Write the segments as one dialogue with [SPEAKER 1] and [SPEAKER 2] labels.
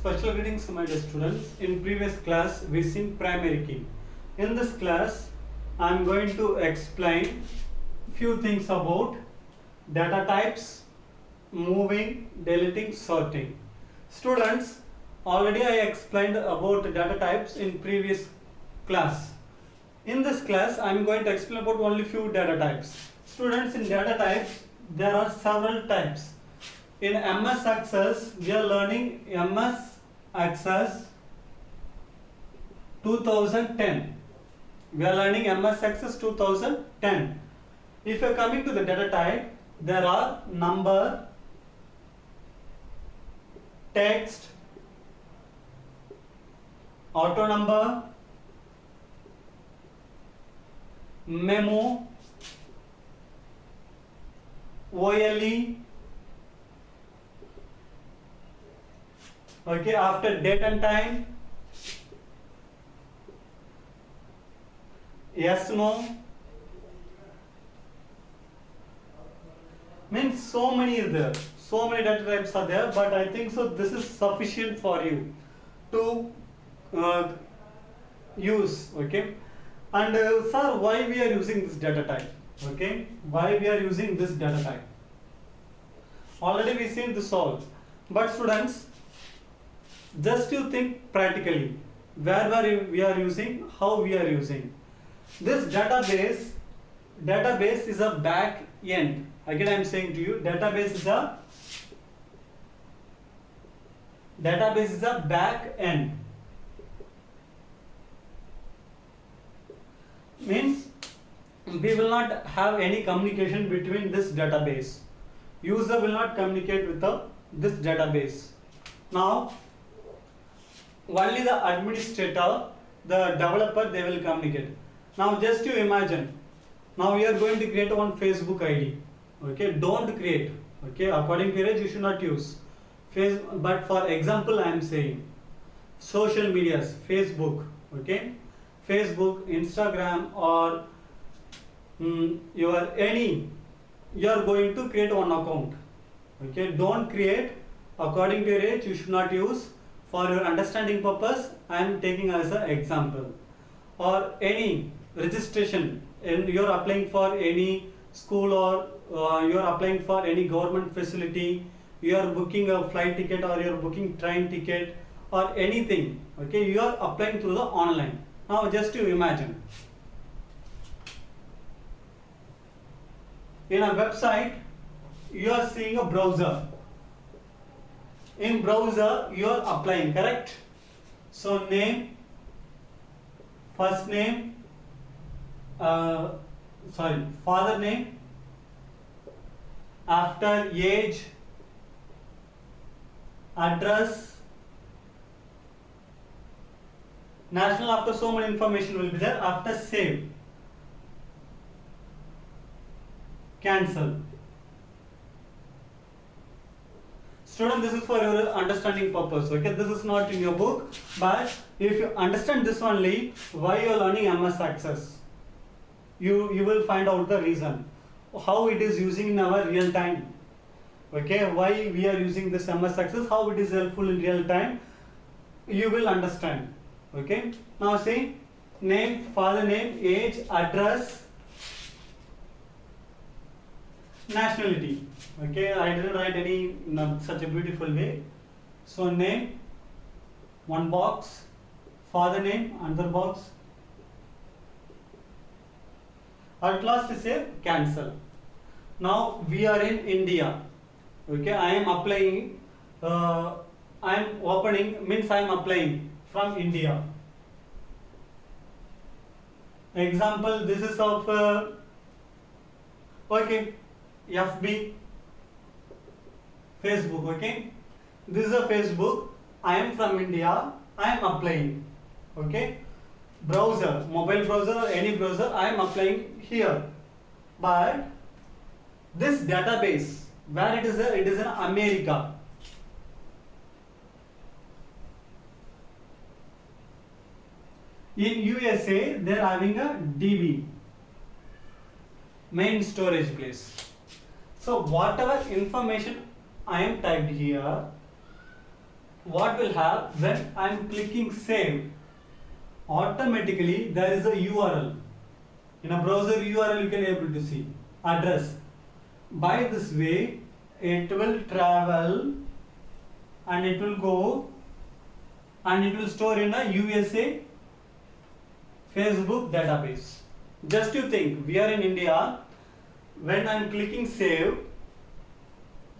[SPEAKER 1] Special greetings, my dear students. In previous class, we seen primary key. In this class, I am going to explain few things about data types, moving, deleting, sorting. Students, already I explained about data types in previous class. In this class, I am going to explain about only few data types. Students, in data types, there are several types. In MS Access, we are learning MS Access 2010. We are learning MS Access 2010. If you are coming to the data type, there are number, text, auto number, memo, OLE. Okay, after date and time, yes, no, means so many is there, so many data types are there, but I think so this is sufficient for you to use. Okay, and sir, why we are using this data type? Okay, why we are using this data type? Already we seen this all, but students, just you think practically, where we are using, how we are using. This database is a back end. Again I am saying to you, database is a back end. Means we will not have any communication between this database. User will not communicate with this database. Now only the administrator, the developer, they will communicate. Now just you imagine, now we are going to create one Facebook ID. Okay, don't create. Okay, according to your age you should not use but for example I am saying social medias, Facebook. Okay, Facebook, Instagram, or you are going to create one account. Okay, don't create. According to your age you should not use. For your understanding purpose, I am taking as an example. Or any registration, and you are applying for any school, or you are applying for any government facility, you are booking a flight ticket, or you are booking train ticket, or anything. Okay, you are applying through the online. Now just to imagine, in a website you are seeing a browser. In browser you are applying, correct? So name, first name, father name, after age, address, national, after so many information will be there. After save, cancel. Student, this is for your understanding purpose. Okay, this is not in your book, but if you understand this only, why you are learning MS Access, you will find out the reason how it is using in our real time. Okay, why we are using this MS Access, how it is helpful in real time, you will understand. Okay, now see, name, father name, age, address, nationality. Okay, I didn't write any such a beautiful way. So name, one box, father name, another box. At last say cancel. Now we are in India. Okay, I am applying, I am opening, means I am applying from India. Example, this is of okay, FB, Facebook. Okay, this is a Facebook. I am from India. I am applying. Okay, browser, mobile browser, or any browser, I am applying here. But this database, where it is in America. In USA, they are having a DB, main storage place. So whatever information I am typed here, what will have when I am clicking save, automatically there is a URL. In a browser URL you can able to see address. By this way it will travel and it will go and it will store in a USA Facebook database. Just you think, we are in India, when I am clicking save,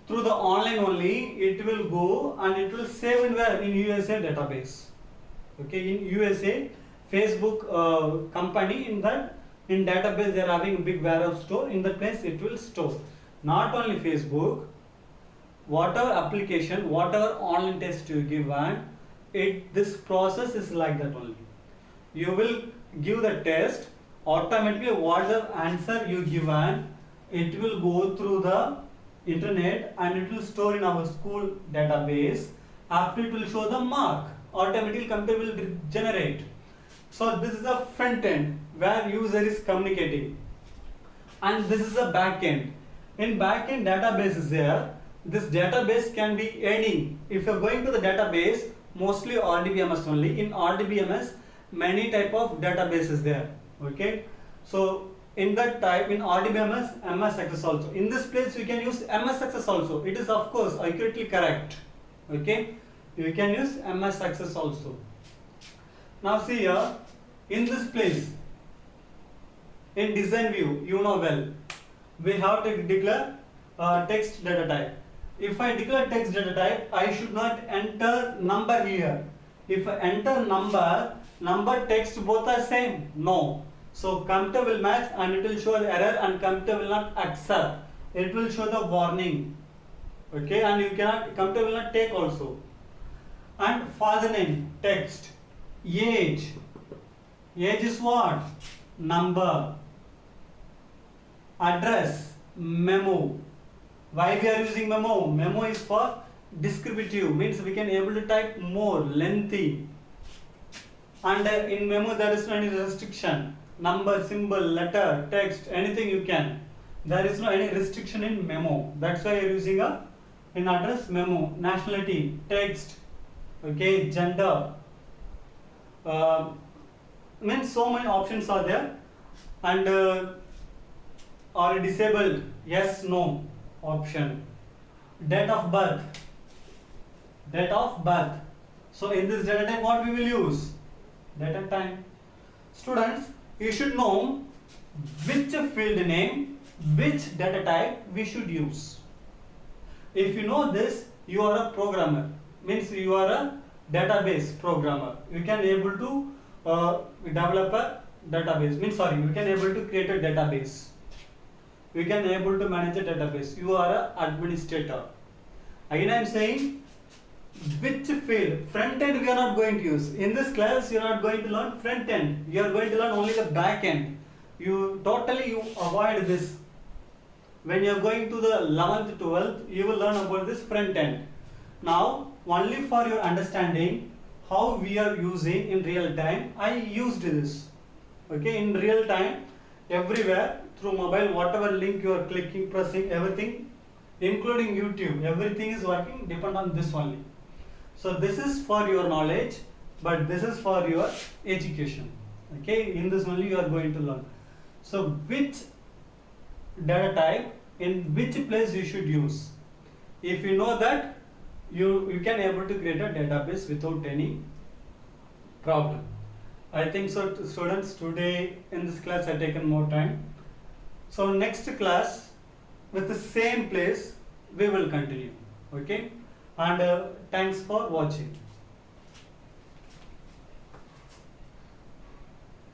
[SPEAKER 1] through the online only, it will go and it will save in where? In USA database. Okay, in USA, Facebook company, in database they are having a big warehouse store. In that place it will store. Not only Facebook, whatever application, whatever online test you give, and this process is like that only. You will give the test, automatically whatever answer you give, and it will go through the internet and it will store in our school database. After it will show the mark, automatically computer will generate. So this is a front end where user is communicating, and this is a back end. In back end database is there. This database can be any. If you are going to the database, mostly RDBMS only. In RDBMS, many type of databases there. Okay, so in that type, in RDBMS, MS Access also. In this place you can use MS Access also. It is of course accurately correct. Okay, you can use MS Access also. Now see here, in this place, in design view, you know well, we have to declare text data type. If I declare text data type, I should not enter number here. If I enter number, text both are same. No. So computer will match and it will show the error, and computer will not accept. It will show the warning. Okay, and computer will not take also. And father name, text. Age is what? Number. Address, memo. Why we are using memo? Memo is for descriptive, means we can able to type more lengthy, and in memo there is no any restriction. Number, symbol, letter, text, anything you can. There is no any restriction in memo. That's why you are using in address memo. Nationality, text. Okay, gender. Means so many options are there, and or disabled, yes, no option. Date of birth. So in this data type, what we will use? Data time. Students, you should know which field name, which data type we should use. If you know this, you are a programmer. Means you are a database programmer. You can able to develop a database. Means you can able to create a database. You can able to manage a database. You are an administrator. Again I am saying, which field? Front end we are not going to use. In this class you are not going to learn front end. You are going to learn only the back end. You avoid this. When you are going to the 11th, 12th, you will learn about this front end. Now only for your understanding how we are using in real time, I used this. Okay, in real time, everywhere through mobile, whatever link you are clicking, pressing, everything, including YouTube, everything is working depend on this only. So this is for your knowledge, but this is for your education. Okay, in this only you are going to learn. So which data type in which place you should use. If you know that, you can able to create a database without any problem. I think so, students. Today in this class I have taken more time. So next class with the same place we will continue. Okay, and thanks for watching.